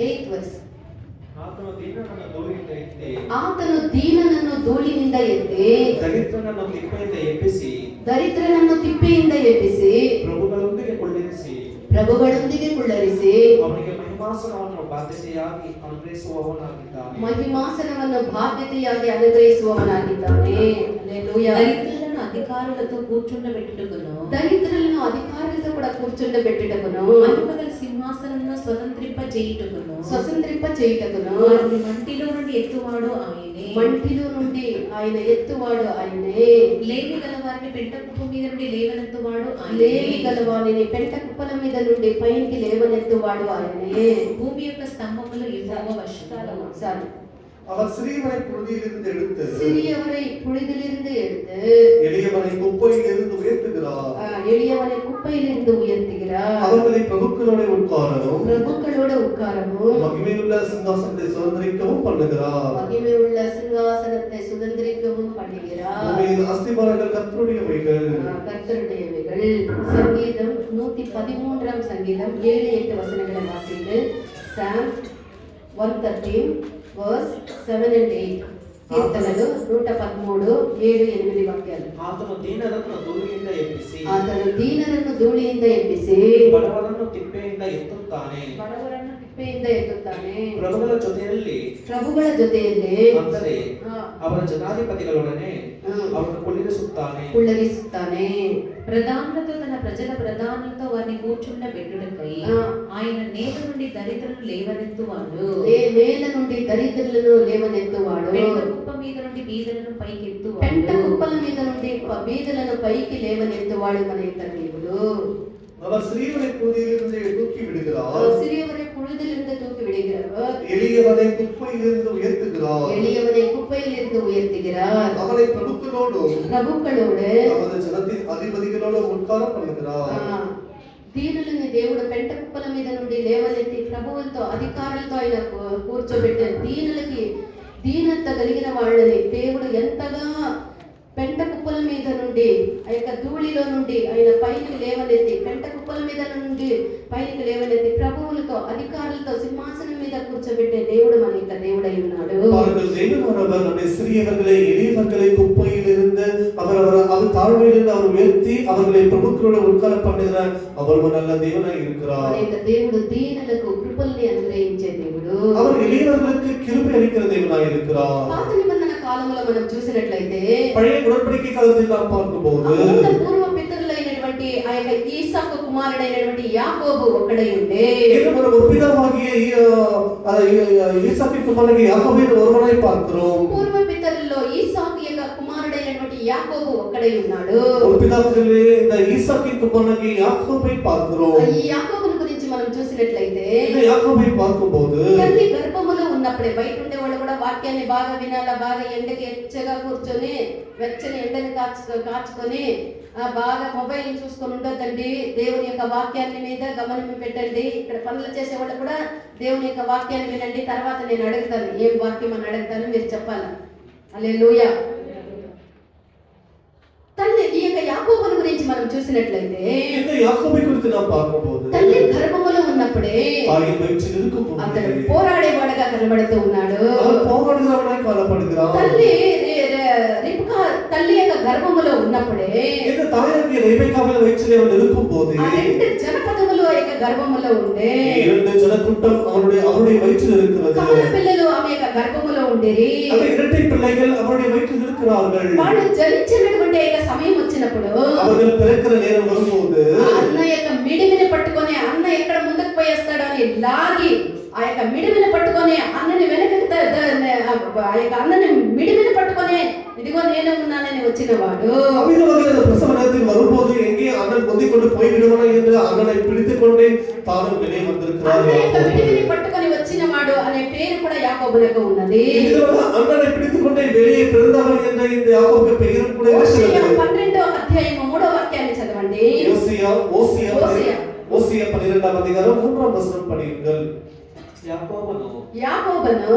8th verse. ಆತನು ದೀನನನ್ನು ಧೂಳಿನಿಂದ ಎತ್ತಿ ದರಿದ್ರನನ್ನು ತಿಪ್ಪೆಯಿಂದ ಎಬ್ಬಿಸಿ ಪ್ರಭುಗಳೊಂದಿಗೆ ಕುಳ್ಳರಿಸಿ ಅವನಿಗೆ ಮಹಿಮಾಸನವನ್ನು ಬಾಧ್ಯತೆಯಾಗಿ ಅನುಗ್ರಹಿಸುವವನಾಗಿದ್ದಾನೆ. హల్లెలూయా. అధికారులతో కూర్చుండబెట్టుటకును దరిద్రులను అధికారులతో కూడా కూర్చుండబెట్టుటకును మహిమగల సింహాసనమును స్వతంత్రింప చేయుటకును వారిని మంటిలో నుండి ఎత్తువాడు ఆయనే. మంటిలో నుండి ఆయన ఎత్తువాడు ఆయనే. లేవి గల వారిని పెంట కుప్ప మీద నుండి లేవనెత్తువాడు లేవి గల వారిని పెంట కుప్పల మీద నుండి పైకి లేవనెత్తువాడు ఆయనే. భూమి యొక్క స్తంభములు యెహోవా వశము. సారీ அவர் சிறியவரை புழுதியிலிருந்து எடுத்து எளியவனை குப்பையிலிருந்து உயர்த்துகிறார். அவர்களை பிரபுக்களோட உட்காரவும் மகிமையுள்ள சிங்காசனத்தை சுதந்திரிக்கவும் பண்ணுகிறார். அஸ்திபாரங்கள் கர்த்தருடையவைகள். சங்கீதம் 113 சங்கீதம் 7-8 வசனங்களை வாசியுங்கள். Psalm 113 verse 7 and 8. కీర్తనలు 113 7-8 వాక్యాలు. ఆతను దీనరನ್ನು ಧೂಳಿಯಿಂದ ಎಬ್ಬಿಸಿ ಬಡವರನ್ನು ತಿಪ್ಪೆಯಿಂದ ಎತ್ತುತ್ತಾನೆ. ಪ್ರಭುಗಳ ಜೊತೆಯಲ್ಲಿ ಅಂದರೆ ಅವರ ಜನಾಧಿಪತಿಗಳೊಡನೆ ಅವರನ್ನು ಕುಳ್ಳಿರಿಸುತ್ತಾನೆ. ప్రధానులతో తన ప్రజల ప్రధానులతో వారిని కూర్చుండబెట్టుటకై ఆయన నేల నుండి దరిద్రులను లేవనెత్తువాడు. పెంట కుప్ప మీద నుండి బీదలను పైకి లేవనెత్తువాడు మన యొక్క దేవుడు. அவர் சிறியவரை புழுதியிலிருந்து தூக்கி விடுகிறார். எளியவனை குப்பையிலிருந்து உயர்த்துகிறார். அவனை பிரபுக்களோடு அவரது ஜனத்தின் அதிபதிகளோடு உட்கார பண்ணுகிறார். దీనులని దేవుడు పెంట కుప్పల మీద నుండి లేవనెత్తి ప్రభువులతో అధికారులతో ఆయన కూర్చోబెట్టి దీనత కలిగిన వాళ్ళని దేవుడు ఎంతగా పెంట కుప్పల మీద నుండి ఆ యొక్క ధూళిలో నుండి ఆయన పైకి లేవనెత్తి పెంట కుప్పల మీద నుండి పైకి లేవనెత్తి ప్రభువులతో అధికారులతో సింహాసనం మీద కూర్చోబెట్టే దేవుడు మన యొక్క దేవుడై ఉన్నాడు. சிறியவர்களை எளியவர்களை குப்பையிலிருந்து அவர் தாழ்மையிலிருந்து அவர் உயர்த்தி அவர்களை பிரபுக்களோடு உட்கார பண்ணுகிற அவர் ஒரு நல்ல தேவனாய் இருக்கிறார். దేవుడు దీనులకు కృపల్ని అనుగ్రహించే దేవుడు. அவர் எளியவர்களுக்கு கிருபை அளிக்கிற தேவனாய் இருக்கிறார். పాత నిబంధన కాలంలో మనం చూసినట్లయితే பழைய உடன்படிக்கை காலத்தில் நாம் பார்க்கும்போது పూర్వ పితరులైనటువంటి ఆ యొక్క ఈసాకు కుమారుడైనటువంటి యాకోబు ఒక్కడే ఉండే. మన పితరువాగియ ఈసాకు కుమారుడైన యాకోబుని ఒక్కడే பார்க்கிறோம். పూర్వ పితరుల్లో ఈసాకు యొక్క కుమారుడైనటువంటి యాకోబు ఒక్కడే ఉన్నాడు. పితరులే இந்த ఈసాకు కుమారుడైన యాకోబుని பார்க்கிறோம். ఈ యాకోబుని గురించి మనం చూసినట్లయితే యాకోబుని பார்க்கும்போது తల్లి గర్భములో ఉన్నప్పుడే బయట ఉండే వాళ్ళు కూడా వాక్యాన్ని బాగా వినాలా, బాగా ఎండకి ఎచ్చగా కూర్చొని వెచ్చని ఎండని కాచుకొని బాగా మొబైల్ చూసుకొని ఉండొద్దండి. దేవుని యొక్క వాక్యాన్ని మీద గమనం పెట్టండి. ఇక్కడ పనులు చేసే వాళ్ళు కూడా దేవుని యొక్క వాక్యాన్ని వినండి. తర్వాత నేను అడుగుతాను, ఏం వాక్యం అని అడుగుతాను, మీరు చెప్పాలి. హల్లెలూయా. తల్లి ఈ యొక్క యాకోబుని గురించి మనం చూసినట్లయితే తల్లి గర్భములో ఉన్నప్పుడే అతడు పోరాడేవాడుగా కనబడుతూ ఉన్నాడు. తల్లి తల్లి యొక్క గర్భములో ఉన్నప్పుడే జనపదములు ఆ యొక్క గర్భములో ఉండే పిల్లలు ఆమె యొక్క గర్భములో ఉండేది. వాళ్ళు జనించినటువంటి సమయం వచ్చినప్పుడు అన్న యొక్క మిడిమిని పట్టుకొని అన్న ఎక్కడ ముందుకు పోయేస్తాడో అని లాగి ఆ యొక్క మిడిమిని పట్టుకొని అన్నని వెనక్కి ఆ యొక్క అన్నని మిడిమిని పట్టుకొని ఇదిగో నేనే ఉన్నానని వచ్చిన వాడు మిడిమిని పట్టుకొని వచ్చిన వాడు అనే పేరు కూడా యాకోబులకు ఉన్నది. 12వ అధ్యాయము 3వ వాక్యాన్ని చదవండి. ஓசியா 12ஆம் அதிகாரம் 3ஆம் வசனம் படியுங்கள். ಯಾಕೋಬನು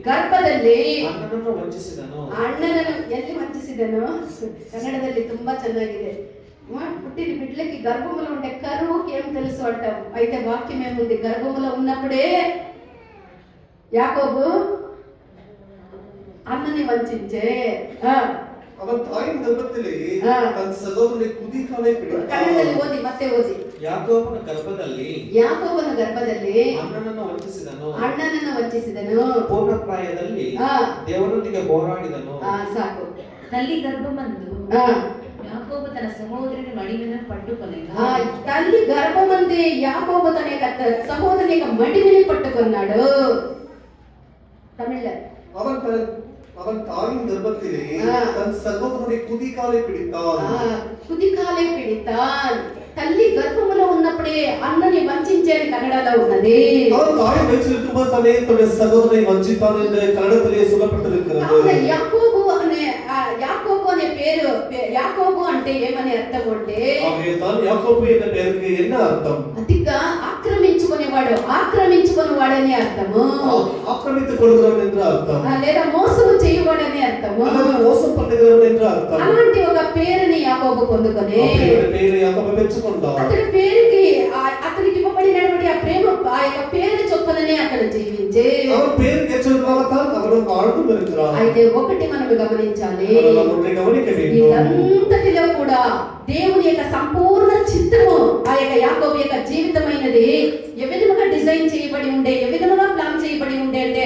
ಗರ್ಭದಲ್ಲಿ ಅಣ್ಣನನ್ನು ವಂಚಿಸಿದನು. ಅಣ್ಣನನ್ನು ಎಲ್ಲಿ ವಂಚಿಸಿದನು? ಕನ್ನಡದಲ್ಲಿ ತುಂಬಾ ಚೆನ್ನಾಗಿದೆ. పుట్టిన బిడ్డలకి గర్భములో ఉండే కరువుకి ఏం తెలుసు అంటాం. అయితే వాక్యం ఏముంది? గర్భములో ఉన్నప్పుడే యాకోబు అన్నని వంచే அவன் தாயின் ಗರ್ಭದಲ್ಲಿ ತನ್ನ ಸಹೋದರನಿಗೆ ಕುದಿಕಾಲೆ ಬಿಡಿದ. ಕನ್ನಡದಲ್ಲಿ ಓದಿ, ಮತ್ತೆ ಓದಿ. ಯಾಕೋಬನ ಗರ್ಭದಲ್ಲಿ ಅಣ್ಣನನ್ನು ವಂಚಿಸಿದನು. ಪೂರ್ಣಪ್ರಾಯದಲ್ಲಿ ದೇವರೊಂದಿಗೆ ಹೋರಾಡಿದನು. ಸಾಕು. తల్లి గర్భమందు యాకోబు తన సహోదరుని మడిమెను పట్టుకొనెను. తల్లి గర్భమందే యాకోబు తన సహోదరుని యొక్క మడిమెని పట్టుకున్నాడు. తమిళ அவன் தாயின் கர்ப்பத்திலே தன் சகோதரனுடைய குதிகாலை பிடித்தான். తల్లి గర్భములో ఉన్నప్పుడే అన్నని వంచేని కన్నడలో ఉన్నది. அவன் தாயை வச்சிருக்கும்போது தானே தன்னுடைய சகோதரனை வஞ்சித்தான் என்று கன்னடத்திலே சொல்லப்பட்டிருக்கிறது. యాకోబు అనే పేరు, యాకోబు అంటే ఏమని అర్థం అంటే యాకోబు అనే పేరుకి என்ன అర్థం? అతిగా ఆక్రమించుకునేవాడు అని అర్థము. ఆక్రమించు కొడుకురావన్ என்று అర్థం, లేదా మోసము చేయవాడు అని అర్థము. మోసం పట్టుకురావన్ என்று అర్థం. అలాంటి ఒక పేరుని యాకోబు పొందుకొని పేరు యాకోబు పెంచుకుంటాడు. అతని పేరుకి అతనికి ఇవ్వబడినటువంటి ఆ ప్రేమ, ఆ యొక్క పేరు చొప్పుననే అతను జీవించే పేరు అయితే ఒకటి మనం గమనించాలి, ఇదంతటిలో కూడా దేవుని యొక్క సంపూర్ణ చిత్తము ఆ యొక్క యాకోబు యొక్క జీవితమైనది ఏ విధముగా డిజైన్ చేయబడి ఉండే, ఏ విధముగా ప్లాన్ చేయబడి ఉండే అంటే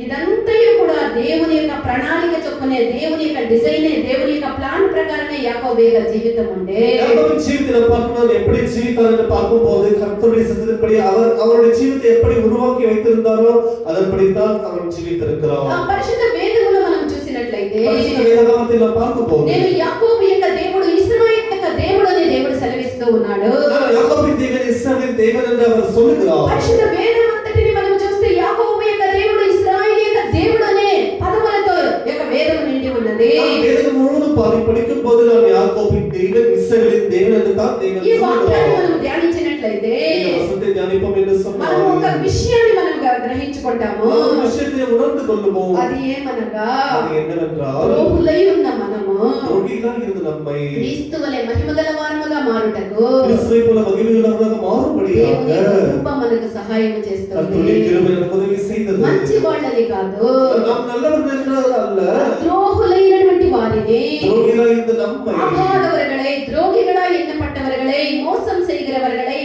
ఇదంతయు కూడా దేవుని యొక్క ప్రణాళిక చొప్పునే, దేవుని యొక్క డిజైన్, దేవుని యొక్క ప్లాన్ ప్రకారమే యాకోబు యొక్క జీవితం ఉండే. யாக்கோபின் ஜீவிதத்தை பார்க்கணும், எப்படி ஜீவித்தார் என்று பார்க்கும்போது கர்த்தருடைய சித்தத்தின்படி அவருடைய ஜீவிதத்தை எப்படி உருவாக்கி வைத்திருந்தாரோ அதன்படி தான் அவர் ஜீவித்திருக்கிறார். పరిశుద్ధ వేదములో మనం చూసినట్లయితే పరిశుద్ధ వేదాగమத்தில் பார்க்கும்போது నేను యాకోబు యొక్క దేవుడు, ఇశ్రాయేలు యొక్క దేవుడు అని దేవుడు సెలవిస్తూ ఉన్నాడు. యాకోబిన్ దేవుడు, ఇశ్రాయేలు దేవుడు என்று அவர் சொல்லுகிறார். పరిశుద్ధ వేదం అంతటిని మనం చూస్తే యాకోబు యొక్క దేవుడు, ఇశ్రాయేలు యొక్క దేవుడు అనే పదములతో యొక్క వేదం నిండి ఉన్నది. వేదం ముழுவதும் படிக்கும் போது நான் యాకోబిన్ దేవుడు, ఇశ్రాయేలు దేవుడు என்று தான் దేవుడు ఈ వాక్యాన్ని మనం ధ్యానించినట్లయితే వసంతే ధ్యానింపం என்று சொன்னார். మనం ఒక విషయాన్ని మనం గ్రహించుకుంటాము. విషయాన్ని ఉణర్ந்து కొల్లుము. అది ఏమనగా, అది என்னவென்றால் ద్రోహులై ఉన్న మనము ద్రోహిగా ఇరుదు நம்மை క్రీస్తు వలె మహిమగల వారముగా మారుటకు క్రీస్తువై పోల మహిమగలవారుగా మారుబడియాక దేవుని కృప మనకు సహాయం చేస్తుంది. కర్తరుடைய கிருபை நமக்கு உதவி செய்தது. మంచి వాళ్ళని కాదు, நாம் நல்லவர்கள் என்றால் அல்ல, துரோகுலைனటువంటి வாரினே, துரோகிகளாய் இருந்த நம்மை, ஆகாதவர்களை, துரோகிகளாய் எண்ணப்பட்டவர்களை, மோசம் செய்கிறவர்களை,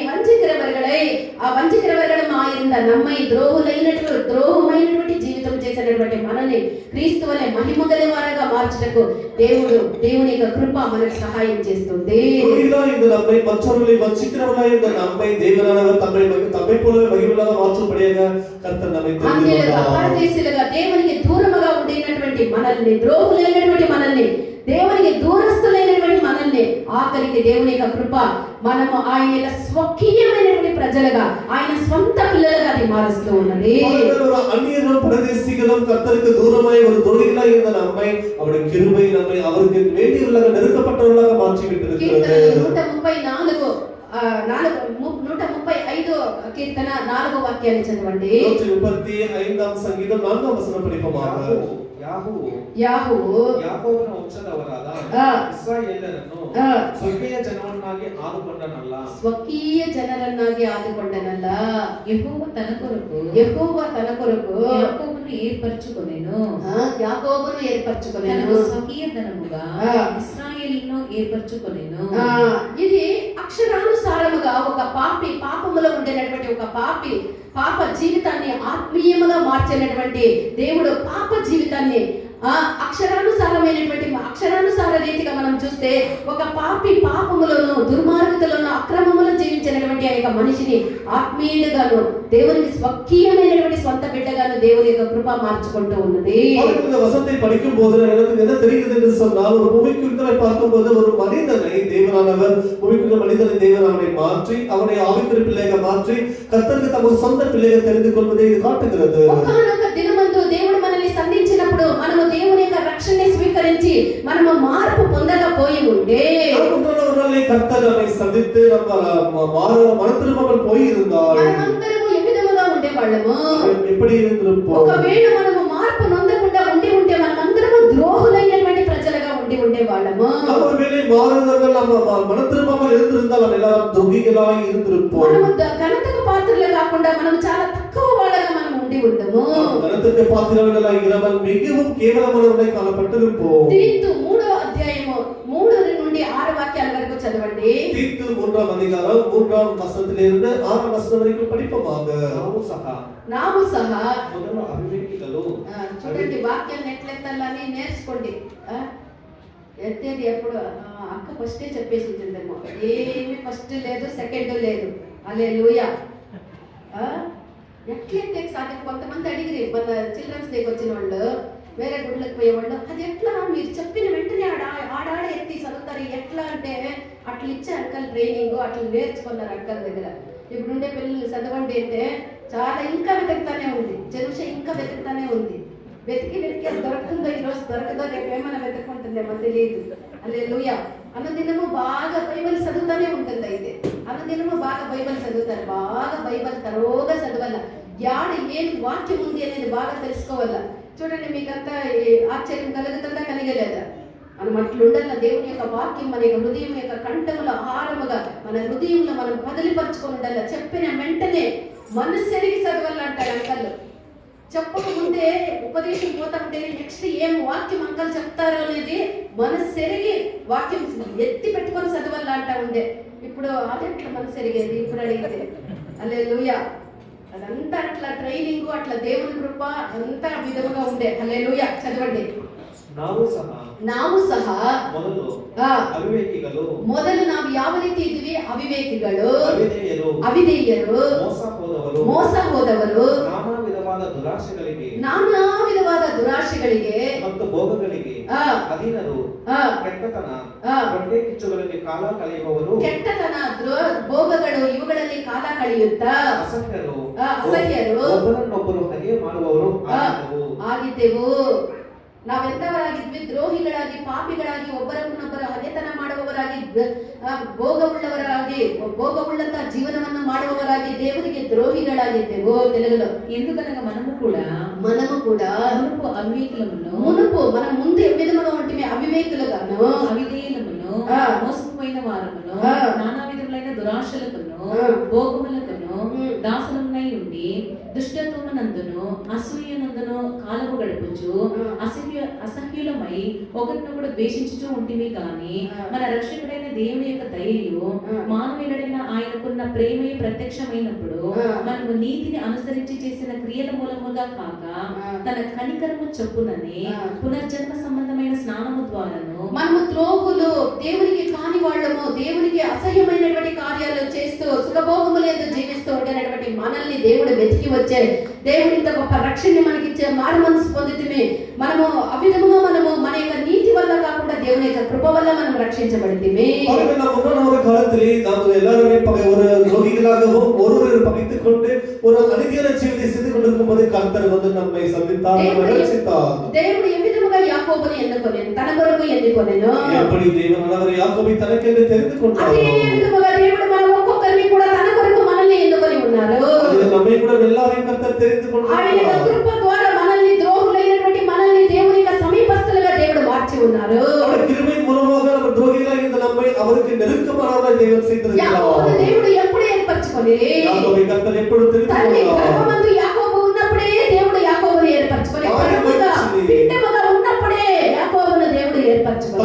வஞ்சிக்கிறவர்களும் ஆயிருந்த நம்மை ద్రోహమైనటువంటి జీవితం చేసినటువంటి మనల్ని క్రీస్తు వలె మహిమగల వారుగా మార్చుటకు దేవుని యొక్క కృప మనకు సహాయం చేస్తుంది. துரோகிகளாய் இருந்த நம்மை, மற்றவர்களை வஞ்சிக்கிறவர்களாய் இருந்த நம்மை தேவனானவர் தம்மை போலவே மகிமையாக மாற்றும்படியாக கர்த்தர் நம்மை தெரிந்துకొన్నాడు. పరదేశులుగా దేవునికి దూరముగా ఉండినటువంటి మనల్ని, ద్రోహులైనటువంటి మనల్ని, దేవునికి దూరస్తులైనటువంటి మనల్ని ఆఖరికి దేవుని యొక్క కృప మనము ఆయన యొక్క స్వకీయమైనటువంటి ప్రజలుగా, ఆయన స్వంత పిల్లలుగా అది మారుస్తూ ఉన్నది. అన్యரும் పరదేశిகளும் கர்த்தருக்கு தூரமாய் ஒரு துரோகிகளாய் இருந்த நம்மை அவருடைய கிருபை நம்மை அவருக்கு வேண்டியவர்களாக நெருக்கப்பட்டவர்களாக மாற்றி விட்டிருக்கிறது. 135 కీర్తన 4వ వాక్యాన్ని చదవండి. 135వ సంగీతం 4వ వచనం படிப்போமாக. ಯಾಕೋಬನ ವಂಶದವರಾದ ಇಸ್ರಾಯೇಲರನ್ನು ಸ್ವಕೀಯ ಜನರನ್ನಾಗಿ ಆದುಕೊಂಡನಲ್ಲ. ಯೆಹೋವ ತನ್ನ ಕೊరకు యాకోబును ఏర్పరచుకొనెను. తన స్వకీయ ధనముగా ఇశ్రాయేలును ఏర్పరచుకొనెను. ఇది అక్షరానుసారముగా ఒక పాపములో ఉండేటటువంటి ఒక పాప జీవితాన్ని ఆత్మీయముగా మార్చేటటువంటి దేవుడు పాప జీవితాన్ని అక్షరానుసార రీతిగా మనం చూస్తే ఒక పాపములను, దుర్మార్గతలను, అక్రమములను జీవించినటువంటి ఆ యొక్క మనిషిని ఆత్మీయుడుగాను, దేవునికి స్వకీయమైనటువంటి స్వంత బిడ్డగాను దేవుని యొక్క కృప మార్చుకుంటూ ఉన్నది. வசனத்தை படிக்கும் போது எனக்கு என்ன தெரிகிறது என்று சொன்னால், ஒரு பூமிக்குள்ளே பார்க்கும்போது ஒரு மனிதனை தேவனானவர், பூமிக்குள்ள மனிதனை தேவன் அவனை மாற்றி, அவனை ஆவிக்குரிய பிள்ளையாக மாற்றி கர்த்தருக்கு தமது சொந்த பிள்ளையை தெரிந்து கொள்வதை இது காட்டுகிறது. ఒకానొక దినమందు దేవుడు మనల్ని సంధించినప్పుడు మనము దేవుని యొక్క రక్షణని స్వీకరించి మనము మార్పు పొందకపోయి ఉంటే, కర్తర్ நம்மை சந்தித்து நம்ம மனத்திரும்பாமல் போயிருந்தால் మనమందరము ఏ విధముగా ఉండేవాళ్ళము? எப்படி இருந்திருப்போம்? ఒకవేళ మనము మార్పు నొందకుండా ఉండి ఉంటే మనమందరము ద్రోహులైనటువంటి ప్రజలుగా ఉండి ఉండే వాళ్ళము. நம்ம ஒருவேளை மாறுதல்கள் நம்ம மன திரும்பாமல் இருந்திருந்தால் நம்ம எல்லாரும் துரோகிகளாய் இருந்திருப்போம். మనము ఘనతకు పాత్రలే కాకుండా మనం చాలా తక్కువ వాళ్ళగా మనం ఉండి ఉండము. ఘనతకు పాత్రలైన ఇరవన్ మిகவும் కేవలమైనవై కాలపట్టిరుப்போம். తీతు 3వ అధ్యాయము 3 నుండి 6 వాక్యాల వరకు చదవండి. తీతు 3వ అధ్యాయం 3వ వచనத்திலிருந்து 6వ వచనం వరకు படிப்போமாக. ನಾವು ಸಹ ಮೊದಲು ಅವಿವೇಕಿಗಳು. చూడండి వాక్యాన్ని ఎట్లెత్తాలని నేర్చుకోండి. ఎత్తేది ఎప్పుడు అక్క ఫస్టే చెప్పేసి ఉంటుందేమో, ఏమి ఫస్ట్ లేదు సెకండ్ లేదు. హల్లెలూయా. ఎట్లెత్తే సాధ్యం? కొంతమంది అడిగిరి మన చిల్డ్రన్స్ డేకి వచ్చిన వాళ్ళు, వేరే గుడ్లకు పోయేవాళ్ళు, అది ఎట్లా మీరు చెప్పిన వెంటనే ఆడాడ ఎత్తి చదువుతారు ఎట్లా అంటే అట్లా ఇచ్చే అంకల్ ట్రైనింగ్ అట్లా నేర్చుకున్నారు అంకల్ దగ్గర. ఇప్పుడుండే పిల్లలు చదవండి అంటే చాలా ఇంకా వెతుకుతానే ఉంది, జరుష ఇంకా వెతుకుతానే ఉంది. వెతికి అది దొరకకుందో ఈరోజు దొరకదో రేపు ఏమైనా వెతుక్కుంటుందేమో తెలియదు. హల్లెలూయా. అనుదినము బాగా బైబిల్ చదువుతానే ఉంటుంది. అయితే అనుదినము బాగా బైబిల్ చదువుతారు, బాగా బైబిల్ తరోగా చదవాల, యాడ ఏది వాక్యం ఉంది అనేది బాగా తెలుసుకోవాలా. చూడండి మీకంతా ఆశ్చర్యం కలుగుతుందా కలిగలేదా? మనం అట్లుండాల. దేవుని యొక్క వాక్యం మన యొక్క హృదయం యొక్క కంఠముల ఆహారముగా మన హృదయంలో మనం బదిలిపరుచుకొని ఉండాలి. చెప్పిన వెంటనే మనస్సెరిగి చదవాలంటారు అంకల్. చెప్పకముందే ఉపదేశం పోతాంటే నెక్స్ట్ ఏం వాక్యం అంకల్ చెప్తారో అనేది మనస్సెరిగి వాక్యం ఎత్తి పెట్టుకొని చదవాలంటా ఉండే. ఇప్పుడు అదెట్లా మనస్సెరిగేది ఇప్పుడు అడిగితే? హల్లెలూయా. అదంతా అట్లా ట్రైనింగ్, అట్లా దేవుని కృప అంతా విధముగా ఉండే. హల్లెలూయా. చదవండి. ನಾವು ಸಹ ಮೊದಲು ನಾವು ಯಾವ ರೀತಿ ಇದ್ವಿ? ಅವಿವೇಕಿಗಳು, ಅವಿಧೇಯರು, ಮೋಸ ಹೋದವರು, ನಾನಾ ವಿಧವಾದ ದುರಾಶೆಗಳಿಗೆ ಮತ್ತು ಭೋಗಗಳಿಗೆ ಅಧೀನರು, ಕಿಚ್ಚುಗಳಲ್ಲಿ ಕಾಲ ಕಳೆಯುವವರು, ಕೆಟ್ಟತನ ಭೋಗಗಳು ಇವುಗಳಲ್ಲಿ ಕಾಲ ಕಳೆಯುತ್ತಾ ಅಸಹ್ಯರು, ಒಬ್ಬರನ್ನೊಬ್ಬರು ಹಗೆ ಮಾಡುವವರು ಆಗಿದ್ದೆವು. ನಾವೆಂತವರಾಗಿದ್ವಿ? ದ್ರೋಹಿಗಳಾಗಿ, ಪಾಪಿಗಳಾಗಿ, ಒಬ್ಬರನ್ನೊಬ್ಬರ ಹಗೆತನ ಮಾಡುವವರಾಗಿ, ಭೋಗವುಳ್ಳಂತಹ ಜೀವನವನ್ನು ಮಾಡುವವರಾಗಿ, ದೇವರಿಗೆ ದ್ರೋಹಿಗಳಾಗಿದ್ದೆವು. తెలుగులో ఎందుకనగా మనము కూడా మునుపు అవివేకులమును, మనం ముందు ఏ విధముగా ఉంటిమి? అవివేకులుగాను, అవిధేయులమును, మోసపోయిన వారమును, నానా విధములైన దురాశలకును, భోగములకును దాసులమై ఉండి దుష్టత్వమునందును అసూయనందును కాలము గడుపుచు అసహ్యులమై ఒకరినొకడు ద్వేషించుచూ ఉంటిమి గాని మన రక్షకుడైన దేవుని యొక్క దయయు మానవుడైన ఆయనకున్న ప్రేమే ప్రత్యక్షమైనప్పుడు మనము నీతిని అనుసరించి చేసిన క్రియల మూలముగా కాక తన కనికరము చొప్పునని పునర్జన్మ సంబంధమైన స్నానము ద్వారాను మనము ద్రోహులు, దేవునికి కాని వాళ్ళము, దేవునికి అసహ్యమైనటువంటి కార్యాలు చేస్తూ సుఖభోగములందు జీవిస్తూ ఉండేటువంటి మనల్ని దేవుడు వెతికి వచ్చే, దేవుడు ఇంత గొప్ప రక్షణ మనకిచ్చే మారు మనసు పొందితే మనము అవిధముగా మనము మన యొక్క నీతి వల్ల కాకుండా దేవుని యొక్క కృప వల్ల మనం రక్షించబడితే. ஒரு காலத்திலே நாம் எல்லாருமே ஒரு ரோகிகளாகவும் ஒருவர் பகைத்துக் கொண்டு ஒரு அநீதியான ஜீவிதை செய்து கொண்டிருக்கும் போது கர்த்தர் வந்து நம்மை சந்தித்தார், ரட்சித்தார். దేవుడు ఏ విధముగా యాకోబుని ఎన్నుకొనెను, తన కొరకు ఎన్నుకొనెను. எப்படி தேவன் அவர் యాకోబை తనకెందు தெரிந்து கொண்டாరో అదే విధముగా దేవుడు మన ఒక్కొక్కరిని కూడా తన కొరకు మనల్ని ఎన్నుకొని ఉన్నారు. நம்மை கூட எல்லாரையும் கர்த்தர் தெரிந்து கொண்டார். ఆయన యొక్క కృప ద్వారా మనల్ని ద్రోహులైనటువంటి మనల్ని దేవుని యొక్క సమీపస్తులుగా దేవుడు మార్చి ఉన్నారు. அவர் கிருபை மூலமாக நம்ம துரோகிகளாக இருந்த நம்மை அவருக்கு நெருக்கமானவராய் தேவன் செய்திருக்கிறார். యాకోబును దేవుడు ఎప్పుడు ఏర్పరచుకొని? యాకోబై కర్తర్ ఎప్పుడు தெரிந்து கொண்டார்? గర్భమందు యాకోబు ఉన్నప్పుడే దేవుడు యాకోబును ఏర్పరచుకొని, పిండముగా ఉన్నప్పుడే యాకోబును దేవుడు ఏర్పరచుకొని,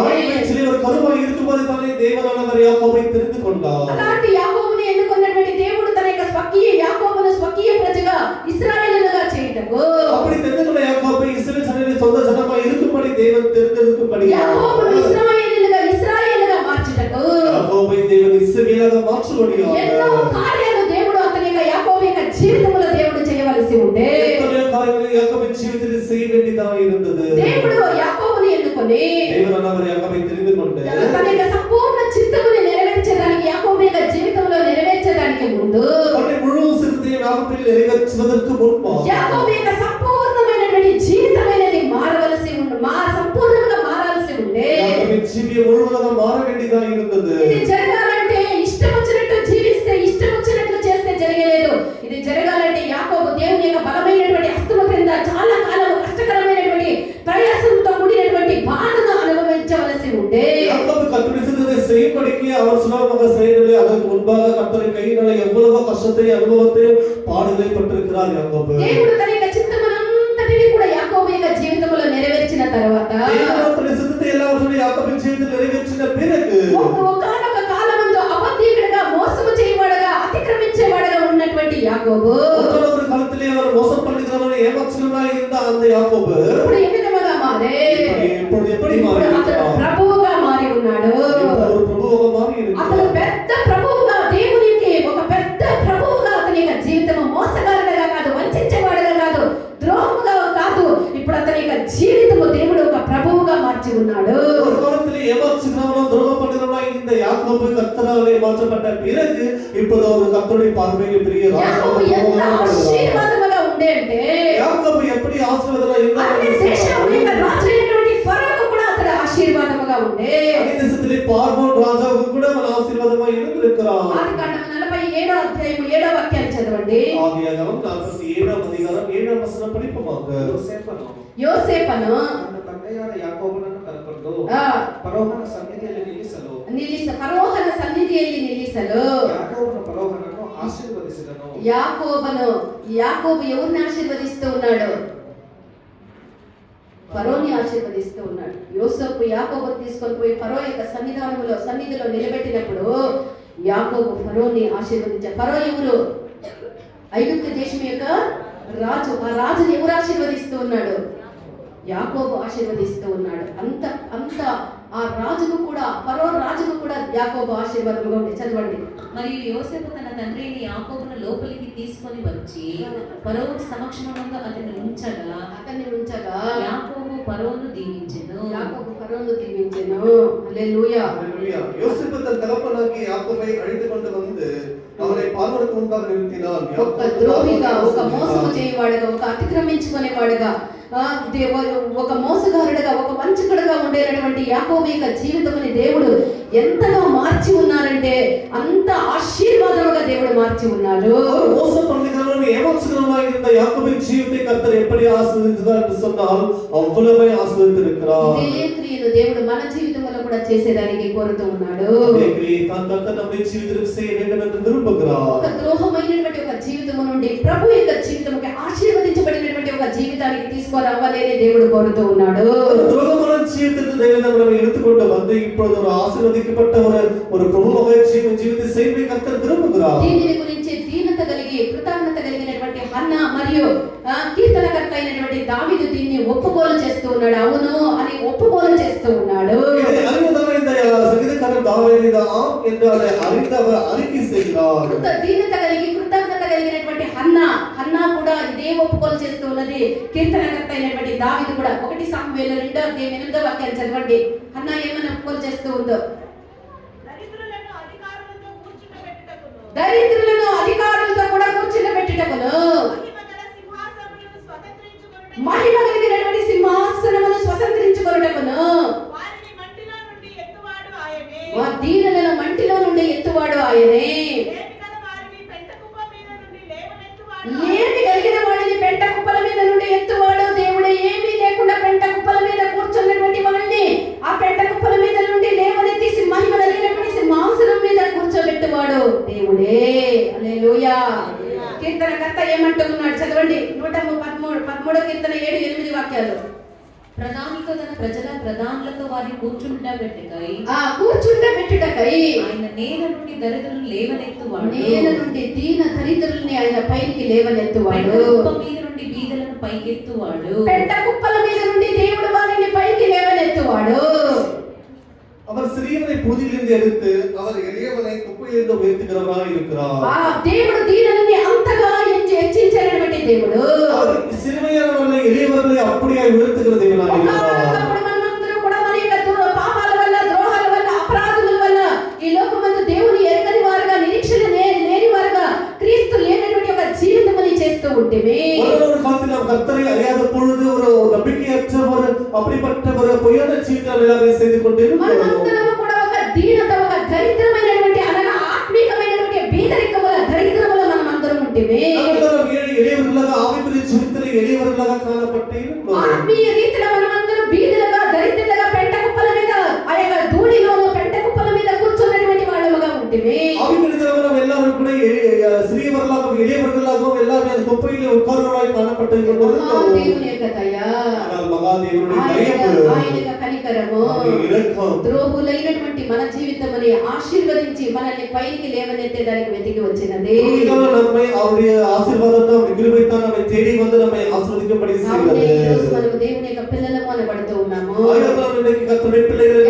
ஒரு கருவாய் இருக்கும்போது தானே தேவனானவர் யாக்கோபை தெரிந்து கொண்டார். అలాంటి యాకోబును ఎన్నుకున్నటువంటి దేవుడు తన యొక్క స్వకీయ యాకోబును స్వకీయ ప్రజగా ఇశ్రాయేలుగా చేయటకు, அப்படி தெரிந்து கொண்ட யாக்கோபை இஸ்ரவேல் ஜனங்களின் சொந்த ஜனமாய் இருக்கும்படி தேவன் தெரிந்தெடுக்கும்படி యాకోబును ఇశ్రాయేలుగా మార్చుటకు, యాకోబై దేవుని ఇశ్రాయేలుగా మార్చుకొనియాడు. ఎన్నో కార్యాలు దేవుడు అతని యొక్క యాకోబు యొక్క జీవితంలో దేవుడు చేయవలసి ఉండే. ఎన్నో కార్యాలు యాకోబు జీవితంలో చేయ వేண்டிయதாக இருந்தது. దేవుడు యాకోబుని ఎన్నుకొని దేవుడు యాకోబై தெரிந்து கொண்டு తన యొక్క సంపూర్ణ చిత్తముని నెరవేర్చడానికి, యాకోబు యొక్క జీవితంలో నెరవేర్చడానికి ముందు, తన ముழு சித்தத்தையும் యాకోబుని నెరవేర్చుటకు ముందు యాకోబు యొక్క సంపూర్ణమైనటువంటి జీవితమైనది మారవలసి ఉండే, సంపూర్ణంగా మారాల్సి ఉండే. యాకోబు జీవితం ముழுவதுగా మార వేண்டிయதாக இருந்தது. ఇది జరగాలంటే ఇష్టం వచ్చినట్టు జీవిస్తే, ఇష్టం వచ్చినట్లు చేస్తే జరగలేదు. ఇది జరగాలంటే యాకోబు దేవుని యొక్క బలమైనటువంటి హస్తము క్రింద చాలా కాలం కష్టకరమైనటువంటి ప్రయాసంతో కూడినటువంటి బాధను అనుభవించవలసి ఉండే யாக்கோபு கர்த்தருடைய சித்தத்தை செய்யும்படிக்கு அவர் சுலபமாக செய்யவில்லை. அதற்கு முன்பாக கர்த்தரின் கையினால எவ்வளவு கஷ்டத்தையும் அனுபவத்தையும் பாடுகளை பட்டிருக்கிறார் யாக்கோபு. దేవుడు తన యొక్క చిత్తమునంతటిని కూడా యాకోబు యొక్క జీవితంలో నెరవేర్చిన తర్వాత தேவனுடைய சித்தத்தை எல்லாவற்றையும் யாக்கோபின் జీవితంలో నెరవేర్చిన பிறகு ఒకానొక కాలమందు అబద్ధికుడిగా మోసము చేయవాడుగా అతిక్రమించేవాడుగా ఉన్నటువంటి యాకోబు ஒரு காலத்திலே அவர் மோசம் பண்ணுகிறவன் ஏமாற்றுகிறவனாய் இருந்த அந்த யாக்கோபு ఇప్పుడు ఏ విధముగా మారే ఇప్పుడు எப்படி ఇప్పుడు మారి అతడు ప్రభువుగా మారి ఉన్నాడు. ஒரு ప్రభువుగా మారి అతను పెద్ద ప్రభువుగా దేవునికి ఒక పెద్ద ప్రభువుగా అతని యొక్క జీవితం మోసగారుడుగా కాదు, వంచేవాడుగా కాదు, ద్రోహముగా కాదు, ఇప్పుడు అతని యొక్క జీవితము దేవుడు ఒక ప్రభువుగా మార్చి ఉన్నాడు. ஒரு காலத்திலே ஏமாற்றுகிறவனும் துரோகம் பண்ணுகிறவனாய் இருந்த யாக்கோபு கர்த்தராலே மாற்றப்பட்ட பிறகு இப்போது ஒரு கர்த்தருடைய பார்வையில் பெரிய యాకోబు ఎంత ఆశీర్వాదముగా ఉండే అంటే యాకోబు எப்படி ఆశీర్వాదంగా అన్ని దేశముల యొక్క రాజు అయినటువంటి ఫరోకు కూడా అతడు ఆశీర్వాదముగా ఉండే. అన్ని దేశத்திலே பார்வோன் ராஜாவுக்கு கூட அவன் ஆசீர்வாதமா இருந்திருக்கிறான். ఆదికాండం 47వ అధ్యాయం 7వ వాక్యాన్ని చదవండి. ஆதியாகமம் 47వ அதிகாரம் 7వ వచనం படிப்போமாக. యోసేపను ತನ್ನ ತಂದೆಯಾದ ಯಾಕೋಬನನ್ನು ಕರೆಕೊಂಡು ಫರೋಹನ ಸನ್ನಿಧಿಯಲ್ಲಿ ನಿಲ್ಲಿಸಲು ಫರೋಹನ ಸನ್ನಿಧಿಯಲ್ಲಿ ನಿಲ್ಲಿಸಲು ಯಾಕೋಬನು ಫರೋಹನನ್ನು ಆಶೀರ್ವದಿಸಿದನು. యాకోబు ఎవరిని ఆశీర్వదిస్తూ ఉన్నాడు? ఫరోని ఆశీర్వదిస్తూ ఉన్నాడు. యోసేపు యాకోబును తీసుకొని పోయి ఫరో యొక్క సన్నిధిలో నిలబెట్టినప్పుడు యాకోబు ఫరోని ఆశీర్వదించాడు. ఫరో ఎవరు? ఐగుప్తు దేశం యొక్క రాజు. ఆ రాజుని ఎవరు ఆశీర్వదిస్తూ ఉన్నాడు? యాకోబు ఆశీర్వదిస్తూ ఉన్నాడు. అంత ఆ రాజుకు కూడా, ఫరో రాజుకు కూడా యాకోబు ఆశీర్వాదంగా ఉంది. చదవండి. మరియు యోసేపు తన తండ్రిని యాకోబును లోపలికి తీసుకొని వచ్చి ఫరో సమక్షమందు అతన్ని ఉంచగా యాకోబు ఫరోను దీవించెను. హల్లెలూయా. యోసేపు తన తగపనాకి యాకోబై అడిగి கொண்டு வந்து அவனை பார்வோனுக்கு முன்பாக நிறுத்தினான். ఒక ద్రోహిగా, ఒక మోసము చేయవాడుగా, ఒక అతిక్రమించుకునేవాడుగా, ఒక మోసగారుడుగా, ఒక వంచకుడుగా ఉండేటటువంటి యాకోబు యొక్క జీవితముని దేవుడు ఎంతగా మార్చి ఉన్నారంటే అంత ఆశీర్వాదముగా దేవుడు మార్చి ఉన్నాడు. மோசம் பண்ணுகிறவன் ஏமாற்றுகிறவனாய் இருந்த யாக்கோபின் ஜீவித்தை கர்த்தர் எப்படி ஆசீர்வதித்தார் என்று சொன்னால் அவ்வளவே ஆசீர்வதித்திருக்கிறார். ఇదే క్రియను దేవుడు మన జీవితంలో కూడా చేసేదానికి కోరుతూ ఉన్నాడు. అదే క్రియ కర్తర్ நம்முடைய జీవితంలో చేయ வேண்டும் என்று విரும்புகிறார். ఒక ద్రోహమైనటువంటి ఒక జీవితం నుండి ప్రభు యొక్క జీవితంకి ఆశీర్వదించబడినటువంటి ఒక జీవితానికి తీసుకురావాలి అని దేవుడు కోరుతూ ఉన్నాడు. ద్రోహమైన జీవితத்தை దేవుడు మనం எடுத்துக்கொண்டு வந்து இப்பொழுது ஒரு ஆசீர்வதிக்கப்பட்ட ஒரு ప్రభువుగా జీవితం செய்ய கர்த்தர் விரும்புகிறார். దీని గురించి దీనత కలిగి కృతజ్ఞత కలిగినటువంటి హన్నా మరియు కీర్తనకర్త అయినటువంటి దావీదు దీన్ని ఒప్పుకోలు చేస్తూ ఉన్నాడు. అవును అని ఒప్పుకోలు చేస్తూ ఉన్నాడు. సంగీతకారుడు దావీదు ఆం என்று அதை அறிந்தவர் அறிக்கை செய்கிறார். దీనత కలిగి కృతజ్ఞత కలిగినటువంటి హన్నా కూడా ఇదే ఒప్పుకోలు చేస్తూ ఉన్నది. కీర్తనకర్త అయినటువంటి దావీదు కూడా 1 సామువేలు 2వ అధ్యాయం 8వ వాక్యాన్ని చదవండి. హన్నా ఏమని ఒప్పుకోలు చేస్తూ ఉందో? దరిద్రులను అధికారులతో కూడా కూర్చుండబెట్టుటకును మహిమ కలిగినటువంటి సింహాసనమును స్వతంత్రించుకొనుటకును దీనులను మంటిలో నుండి ఎత్తువాడు ఆయనే. ఏమి కలిగిన వాడిని పెంట కుప్పల మీద నుండి ఎత్తువాడు దేవుడే. ఏమీ లేకుండా పెంట కుప్పల మీద కూర్చున్నటువంటి వాడిని ఆ పెంట కుప్పల మీద నుండి లేవనెత్తి మహిమ కలిగినటువంటి సింహాసనం మీద కూర్చోబెట్టువాడు దేవుడే. హల్లెలూయా. కీర్తనకర్త ఏమంటూ ఉన్నాడు? చదవండి. 113వ కీర్తన 7-8 వాక్యాలు. ప్రధానితో తన ప్రజల ప్రధానులతో వారిని కూర్చుండబెట్టుటకై ఆయన నేల నుండి దరిద్రులను లేవనెత్తువాడు. నేల నుండి దీన దరిద్రుల్ని ఆయన పైకి లేవనెత్తువాడు. కుప్ప మీద నుండి బీదలను పైకెత్తువాడు. పెంట కుప్పల మీద నుండి దేవుడు వారిని పైకి లేవనెత్తువాడు. அவர் சிறியவனை புதியிலிருந்து எடுத்து அவர் எளியவனை குப்பையிலிருந்து உயர்த்துகிறவராய் இருக்கிறார். దేవుడు దీనుల్ని అంతగా హెచ్చించేటువంటి దేవుడు. சிறுமையானவர்களை எளியவர்களை அப்படியே உயర్த்துகிற தேவனாய் இருக்கிறார். మనమందరం కూడా మన యొక్క పాపాల వల్ల, ద్రోహాల వల్ల, అపరాధముల వల్ల ఈ లోకమందు దేవుని ఎరగని వారుగా, నిరీక్షణ లేని వారుగా, క్రీస్తు లేనటువంటి ఒక జీవితముని చేస్తూ ఉంటేమే ஒரு காலத்தில் நாம் கர்த்தரை அறியாத பொழுது ஒரு நம்பிக்கையற்றவர், அப்படிப்பட்ட ஒரு பொய்யான జీవితాన్ని செய்து கொண்டிருக்கிறோம். మనమందరం కూడా ఒక దీనత, ఒక దరిద్రమైనటువంటి అనగా ఆత్మీయమైనటువంటి బీదరికముల దరిద్రముల మనమందరం ఉంటేమే ఎలియవరులాగా ఆవికుని జీవితంలో ఎలియవరులాగా కానపట్టి ఆత్మీయ రీతిలో మనమందరం బీదలుగా, దరిద్రులుగా, పెంట కుప్పల మీద ఆ యొక్క ఉంటిమే. ஆவிக்குரியவர்கள் நாம் எல்லாரும் கூட சிறியவர்களாகவும் எளியவர்களாகவும் எல்லாரும் அந்த குப்பையிலே உட்கார்ந்தவர்களாய் காணப்பட்டு கொண்டிருக்கிறோம். దేవుని యొక్క దయ, ஆனால் மகாதேவனுடைய தயவு, ఆయన యొక్క కనికరము, இரக்கம், ద్రోహులైనటువంటి మన జీవితముని ఆశీర్వదించి మనల్ని పైకి లేవనెత్తేదానికి వెతికి వచ్చినది. நம்மை அவருடைய ஆசீர்வாதத்தை அவருடைய கிருபை தான் நம்மை தேடி வந்து நம்மை ஆசீர்வதிக்கப்படி செய்கிறது. ఈ రోజు మనము దేవుని యొక్క పిల్లలము అనబడుతూ ఉన్నాము. இன்னைக்கு கர்த்தருடைய பிள்ளைகளை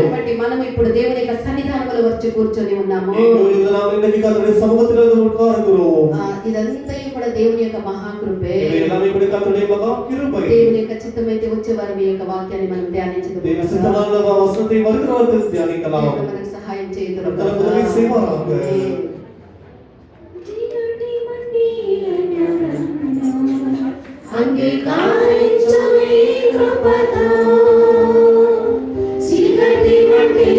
కాబట్టి మనము ఇప్పుడు దేవుని యొక్క సన్నిధానములో వచ్చి కూర్చొని ఉన్నాము. நாம் இன்னைக்கு கர்த்தருடைய சமூகத்தில் வந்து உட்கார்கிறோம். ఇదంతా కూడా దేవుని యొక్క మహాకృపే. எல்லாமே கூட கர்த்தருடைய மகா கிருபை. దేవుని యొక్క చిత్తమైతే వచ్చే వారు మీ యొక్క వాక్యాన్ని మనం ధ్యానించుదాం. தேவ சித்தமான வசனத்தை வருகிறவர்கள் தியானிக்கலாம். మనకు సహాయం చేయుదురు. கர்த்தர் உதவி செய்வாராக. అంగీకరించమే కృపతో చీకటి వంటి